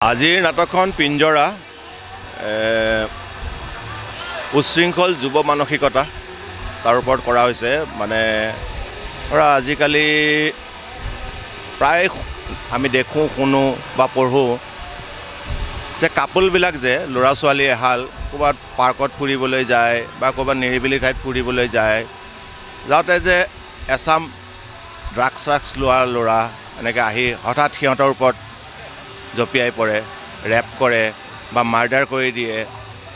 আজিৰ নাটকখন পিঞ্জৰা উচ্ছৃংখল যুৱ মানসিকতা তাৰ ওপৰত কৰা হৈছে মানে ধৰা আজিকালি প্ৰায় আমি দেখোঁ শুনো বা পঢ়োঁ যে কাপলবিলাক যে ল'ৰা ছোৱালী এহাল ক'ৰবাত পাৰ্কত ফুৰিবলৈ যায় বা ক'ৰবাত নিৰিবিলি ঠাইত ফুৰিবলৈ যায় যাওঁতে যে এচাম ড্ৰাগছ লোৱা ল'ৰা এনেকৈ আহি হঠাৎ সিহঁতৰ ওপৰত জঁপিয়াই পৰে ৰেপ কৰে বা মাৰ্ডাৰ কৰি দিয়ে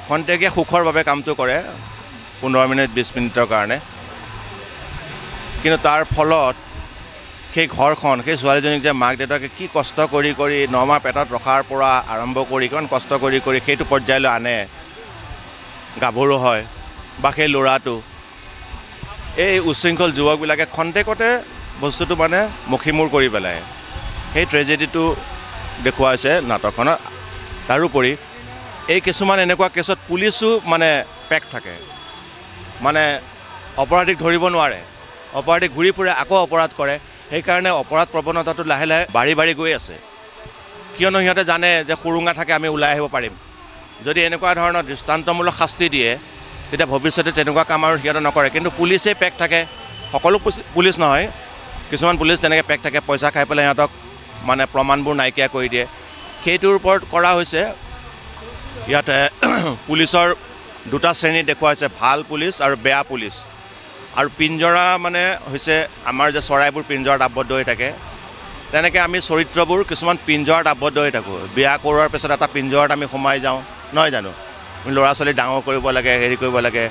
খন্তেকীয়া সুখৰ বাবে কামটো কৰে 15 মিনিট 20 মিনিটৰ কাৰণে কিন্তু তাৰ ফলত সেই ঘৰখন সেই ছোৱালীজনীক যে মাক দেউতাকে কি কষ্ট কৰি কৰি 9 মাহ পেটত ৰখাৰ পৰা আৰম্ভ কৰি কিমান কষ্ট কৰি কৰি সেইটো পৰ্যায়লৈ আনে গাভৰু হয় বা সেই ল'ৰাটো এই উচ্ছৃংখল যুৱকবিলাকে খন্তেকতে বস্তুটো মানে মুখিমূৰ কৰি পেলায় সেই ট্ৰেজেডিটো দেখুওৱা হৈছে নাটকখনত তাৰোপৰি এই কিছুমান এনেকুৱা কেছত পুলিচো মানে পেক থাকে মানে অপৰাধীক ধৰিব নোৱাৰে অপৰাধীক ঘূৰি ফুৰে আকৌ অপৰাধ কৰে সেইকাৰণে অপৰাধ প্ৰৱণতাটো লাহে লাহে বাঢ়ি গৈ আছে কিয়নো সিহঁতে জানে যে সুৰুঙা থাকে আমি ওলাই আহিব পাৰিম যদি এনেকুৱা ধৰণৰ দৃষ্টান্তমূলক শাস্তি দিয়ে তেতিয়া ভৱিষ্যতে তেনেকুৱা কাম আৰু সিহঁতে নকৰে কিন্তু পুলিচেই পেক থাকে সকলো পুলিচ নহয় কিছুমান পুলিচ তেনেকৈ পেক থাকে পইচা খাই পেলাই সিহঁতক মানে প্ৰমাণবোৰ নাইকিয়া কৰি দিয়ে সেইটোৰ ওপৰত কৰা হৈছে ইয়াতে পুলিচৰ দুটা শ্ৰেণী দেখুওৱা হৈছে ভাল পুলিচ আৰু বেয়া পুলিচ আৰু পিঞ্জৰা মানে হৈছে আমাৰ যে চৰাইবোৰ পিঞ্জৰাত আবদ্ধ হৈ থাকে তেনেকৈ আমি চৰিত্ৰবোৰ কিছুমান পিঞ্জৰাত আবদ্ধ হৈ থাকোঁ বিয়া কৰোৱাৰ পিছত এটা পিঞ্জৰাত আমি সোমাই যাওঁ নহয় জানো ল'ৰা ছোৱালী ডাঙৰ কৰিব লাগে হেৰি কৰিব লাগে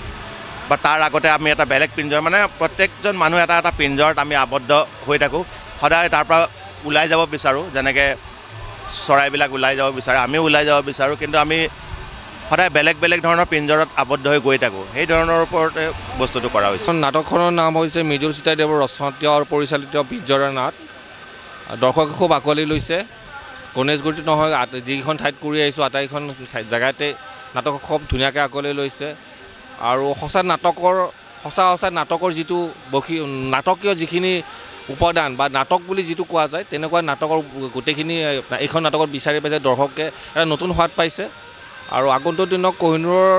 বা তাৰ আগতে আমি এটা বেলেগ পিঞ্জৰা মানে প্ৰত্যেকজন মানুহ এটা এটা পিঞ্জৰাত আমি আবদ্ধ হৈ থাকোঁ সদায় তাৰ পৰা ওলাই যাব বিচাৰোঁ যেনেকৈ চৰাইবিলাক ওলাই যাব বিচাৰে আমিও ওলাই যাব বিচাৰোঁ কিন্তু আমি সদায় বেলেগ বেলেগ ধৰণৰ পিঞ্জৰাত আবদ্ধ হৈ গৈ থাকোঁ সেই ধৰণৰ ওপৰতে বস্তুটো কৰা হৈছে নাটকখনৰ নাম হৈছে মৃদুল চিতাদেৱৰ ৰচনীয় আৰু পৰিচালিত পিঞ্জৰা নাট দৰ্শকে খুব আঁকোৱালি লৈছে গণেশগুৰিত নহয় যিকেইখন ঠাইত কৰি আহিছোঁ আটাইকেইখন জেগাতে নাটক খুব ধুনীয়াকৈ আঁকোৱালি লৈছে আৰু সঁচা নাটকৰ যিটো নাটকীয় যিখিনি উপাদান বা নাটক বুলি যিটো কোৱা যায় তেনেকুৱা নাটকৰ গোটেইখিনি এইখন নাটকত বিচাৰি পাইছে দৰ্শকে এটা নতুন সোৱাদ পাইছে আৰু আগন্তুক দিনত কোহিনুৰৰ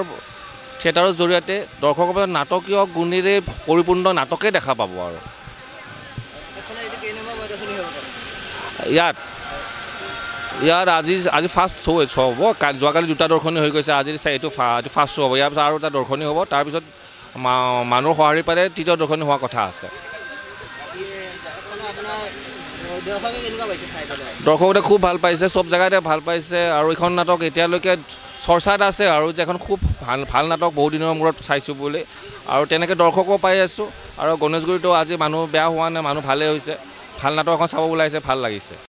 থিয়েটাৰৰ জৰিয়তে দৰ্শকৰ বাবে নাটকীয় গুণেৰে পৰিপূৰ্ণ নাটকেই দেখা পাব আৰু ইয়াত আজি ফাৰ্ষ্ট শ্ব' হ'ব যোৱাকালি দুটা দৰ্শনী হৈ গৈছে আজি এইটো ফাৰ্ষ্ট শ্ব' হ'ব ইয়াৰ পিছত আৰু এটা দৰ্শনী হ'ব তাৰপিছত মানুহৰ সঁহাৰি পালে তৃতীয় দৰ্শনী হোৱাৰ কথা আছে দৰ্শকতে খুব ভাল পাইছে চব জেগাতে ভাল পাইছে আৰু এইখন নাটক এতিয়ালৈকে চৰ্চাত আছে আৰু যে এখন খুব ভাল নাটক বহু দিনৰ মূৰত চাইছোঁ বুলি আৰু তেনেকৈ দৰ্শকো পাই আছোঁ আৰু গণেশগুৰিতো আজি মানুহ বেয়া হোৱা নাই মানুহ ভালেই হৈছে ভাল নাটক এখন চাব ওলাইছে ভাল লাগিছে